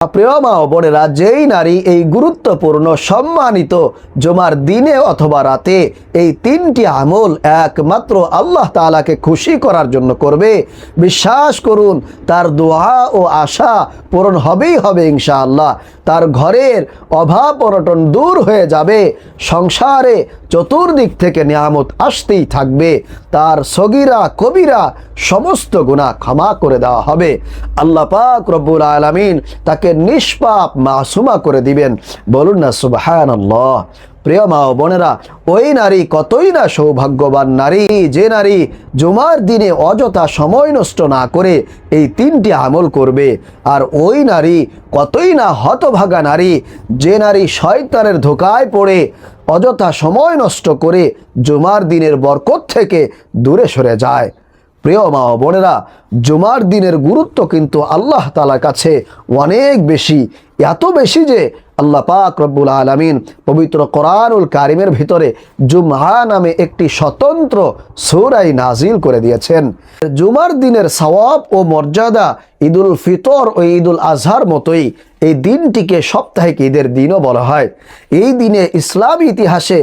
প্রিয় মা ও বোনেরা, যেই নারী এই গুরুত্বপূর্ণ সম্মানিত জুমার দিনে অথবা রাতে এই তিনটি আমল একমাত্র আল্লাহ তাআলাকে খুশি করার জন্য করবে, বিশ্বাস করুন তার দোয়া ও আশা পূরণ হবেই হবে ইনশাআল্লাহ। তার ঘরের অভাব অনটন দূর হয়ে যাবে, সংসারে চতুর্দিক থেকে নিয়ামত আসতেই থাকবে, তার সগীরা কবিরা সমস্ত গুনাহ ক্ষমা করে দেওয়া হবে। আল্লাহ পাক রব্বুল আলামিন তাকে নিষ্পাপ মাসুমা করে দিবেন। বলুন না সুবহানাল্লাহ। প্রিয় মা ও বোনেরা, ওই নারী কতই না সৌভাগ্যবান নারী, যে নারী জুমার দিনে অযথা সময় নষ্ট না করে এই তিনটি আমল করবে। আর ওই নারী কতই না হতভাগা নারী, যে নারী শয়তানের ধোঁকায় পড়ে অযথা সময় নষ্ট করে জুমার দিনের বরকত থেকে দূরে সরে যায়। প্রিয় মা ও বোনেরা, জুমার দিনের গুরুত্ব কিন্তু আল্লাহ তাআলার কাছে অনেক বেশি, এত বেশি যে আল্লাহ পাক রব্বুল আলামিন পবিত্র কোরআনুল কারিমের ভিতরে জুমআ নামে একটি স্বতন্ত্র সূরা নাজিল করে দিয়েছেন। জুমার দিনের সওয়াব ও মর্যাদা ঈদুল ফিতর ও ঈদুল আজহার মতোই এই দিনটিকে সাপ্তাহিক ঈদের দিনও বলা হয়। এই দিনে ইসলামী ইতিহাসে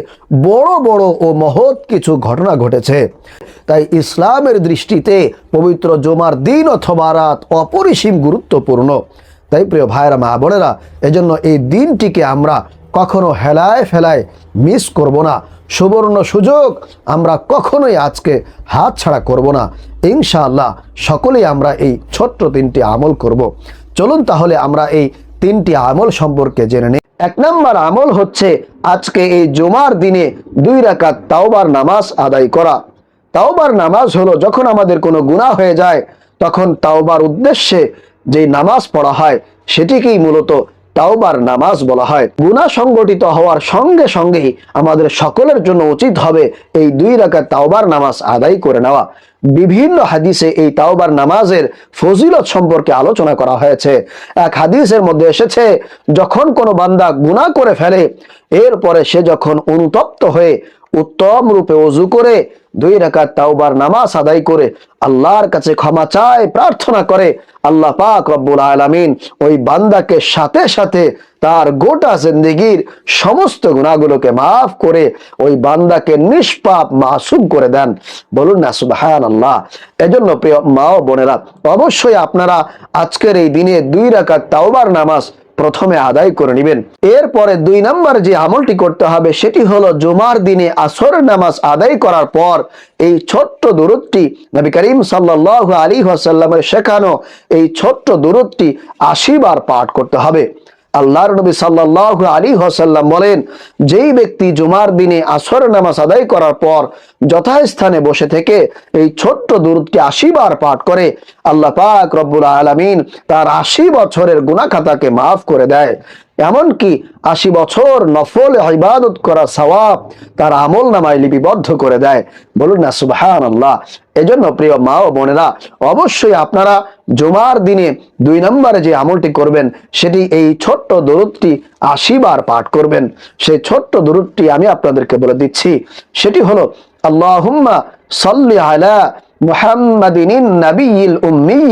বড় বড় ও মহৎ কিছু ঘটনা ঘটেছে। তাই ইসলামের দৃষ্টিতে পবিত্র জুমার দিন অথবা রাত অপরিসীম গুরুত্বপূর্ণ। তাই প্রিয় ভাইরা মা বোনেরা, এজন্য এই দিনটিকে আমরা কখনো হেলায় ফেলায় মিস করব না। সুবর্ণ সুযোগ আমরা কখনোই আজকে হাত ছাড়া করব না। ইনশাআল্লাহ সকলেই আমরা এই ছোট্ট তিনটি আমল করব। চলুন তাহলে আমরা এই তিনটি আমল সম্পর্কে জেনে নিই। এক নম্বর আমল হচ্ছে আজকে এই জুমার দিনে 2 রাকাত তাওবার নামাজ আদায় করা। তাওবার নামাজ হলো যখন আমাদের কোনো গুনাহ হয়ে যায় তখন তাওবার উদ্দেশ্যে যে নামাজ পড়া হয় সেটিকেই মূলত তাওবার নামাজ বলা হয়। গুনাহ সংগঠিত হওয়ার সঙ্গে সঙ্গেই আমাদের সকলের জন্য উচিত হবে এই 2 রাকাত তাওবার নামাজ আদায় করে নেওয়া। বিভিন্ন হাদিসে এই তাওবার নামাজের ফজিলত সম্পর্কে আলোচনা করা হয়েছে। এক হাদিসের মধ্যে এসেছে, যখন কোনো বান্দা গুনাহ করে ফেলে এরপরে সে যখন অনুতপ্ত হয়ে উত্তম রূপে ওযু করে 2 রাকাত তাওবার নামাজ আদায় করে আল্লাহর কাছে ক্ষমা চায়, প্রার্থনা করে, আল্লাহ পাক রব্বুল আলামিন ওই বান্দাকে সাথে সাথে তার গোটা জিন্দেগীর সমস্ত গুনাহগুলোকে মাফ করে ওই বান্দাকে নিষ্পাপ মাসুম করে দেন। বলুন না সুবহানাল্লাহ। এজন্য প্রিয় মা ও বোনেরা, অবশ্যই আপনারা আজকের এই দিনে 2 রাকাত তাওবার নামাজ প্রথমে আদায় করে নেবেন। এরপরে 2 নম্বর যে আমলটি করতে হবে সেটি হলো জুমার দিনে আসরের নামাজ আদায় করার পর এই ছোট্ট দুরূদটি, নবী করিম সাল্লাল্লাহু আলাইহি ওয়াসাল্লামের শেখানো এই ছোট্ট দুরূদটি 80 বার পাঠ করতে হবে। আল্লাহর নবী সাল্লাল্লাহু আলাইহি ওয়াসাল্লাম বলেন, যেই ব্যক্তি জুমার দিনে আসরের নামাজ আদায় করার পর যথাস্থানে বসে থেকে এই ছোট্ট দুরূদটি 80 বার পাঠ করে আল্লাহ পাক রব্বুল আলামিন তার 80 বছরের গুনাহ খাতাকে মাফ করে দেয়। এমনকি 80 বছর নফল ইবাদত করা সওয়াব তার আমল নামায় লিপিবদ্ধ করে দেয়। বলুন না সুবহানাল্লাহ। এজন্য প্রিয় মা ও বোনেরা, অবশ্যই আপনারা জুমার দিনে 2 নম্বরে যে আমলটি করবেন সেটি এই ছোট্ট দুরূদটি 80 বার পাঠ করবেন। সেই ছোট্ট দুরূদটি আমি আপনাদেরকে বলে দিচ্ছি, সেটি হলো আল্লাহুম্মা সাল্লি আলা মুহাম্মাদিন নাবিয়্যিল উম্মি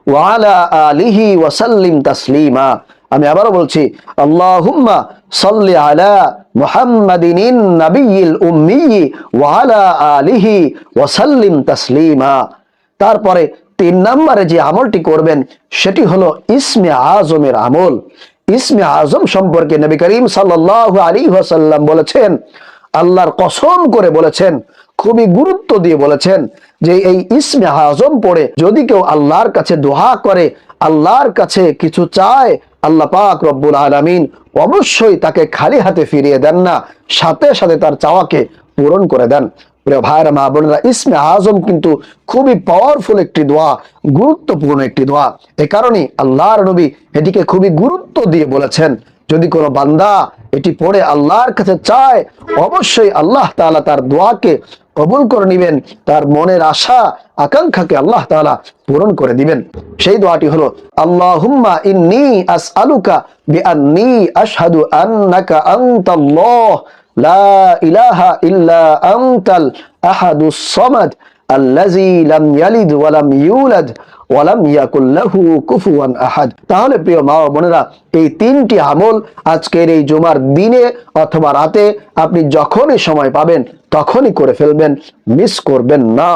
ওয়া আলা আলিহি ওয়া সাল্লিম তাসলিমা। আমি আবারও বলছি, আল্লাহুম্মা সাল্লি আলা মুহাম্মাদিন নাবিয়্যিল উম্মি ওয়া আলা আলিহি ওয়া সাল্লিম তাসলিমা। তারপরে 3 নম্বরে যে আমলটি করবেন সেটি হলো ইসমে আজমের আমল। ইসমে আজম সম্পর্কে নবী করিম সাল্লাল্লাহু আলাইহি ওয়াসাল্লাম বলেছেন, আল্লাহর কসম করে বলেছেন, খুবই গুরুত্ব দিয়ে বলেছেন যে এই ইসমে আজম পড়ে যদি কেউ আল্লাহর কাছে দোয়া করে, আল্লাহর কাছে কিছু চায়, আল্লাহ পাক রব্বুল আলামিন অবশ্যই তাকে খালি হাতে ফিরিয়ে দেন না, সাথে সাথে তার চাওয়াকে পূরণ করে দেন। প্রিয় ভাইরা মা বোনেরা, ইসমে আজম কিন্তু খুবই পাওয়ারফুল একটি দোয়া, গুরুত্বপূর্ণ একটি দোয়া। এ কারণে আল্লাহর নবী এটিকে খুবই গুরুত্ব দিয়ে বলেছেন, যদি কোনো বান্দা এটি পড়ে আল্লাহর কাছে চায় অবশ্যই আল্লাহ তাআলা তার দোয়াকে কবুল করে নেবেন, তার মনের আশা আকাঙ্ক্ষাকে আল্লাহ তাআলা পূরণ করে দিবেন। সেই দোয়াটি হলো আল্লাহুম্মা ইন্নী আসআলুকা বিআন্নী আশহাদু আন্নাকা আনতাল্লাহ লা ইলাহা ইল্লা আনতাল আহাদুস সামাদ আল্লাযী লাম ইয়ালিদ ওয়া লাম ইউলাদ ওয়া লাম ইয়াকুল লাহু কুফুয়ান আহাদ। তাহলে প্রিয় মা ও বোনেরা, এই তিনটি আমল আজকের এই জুমার দিনে অথবা রাতে আপনি যখনই সময় পাবেন তখনই করে ফেলবেন, মিস করবেন না।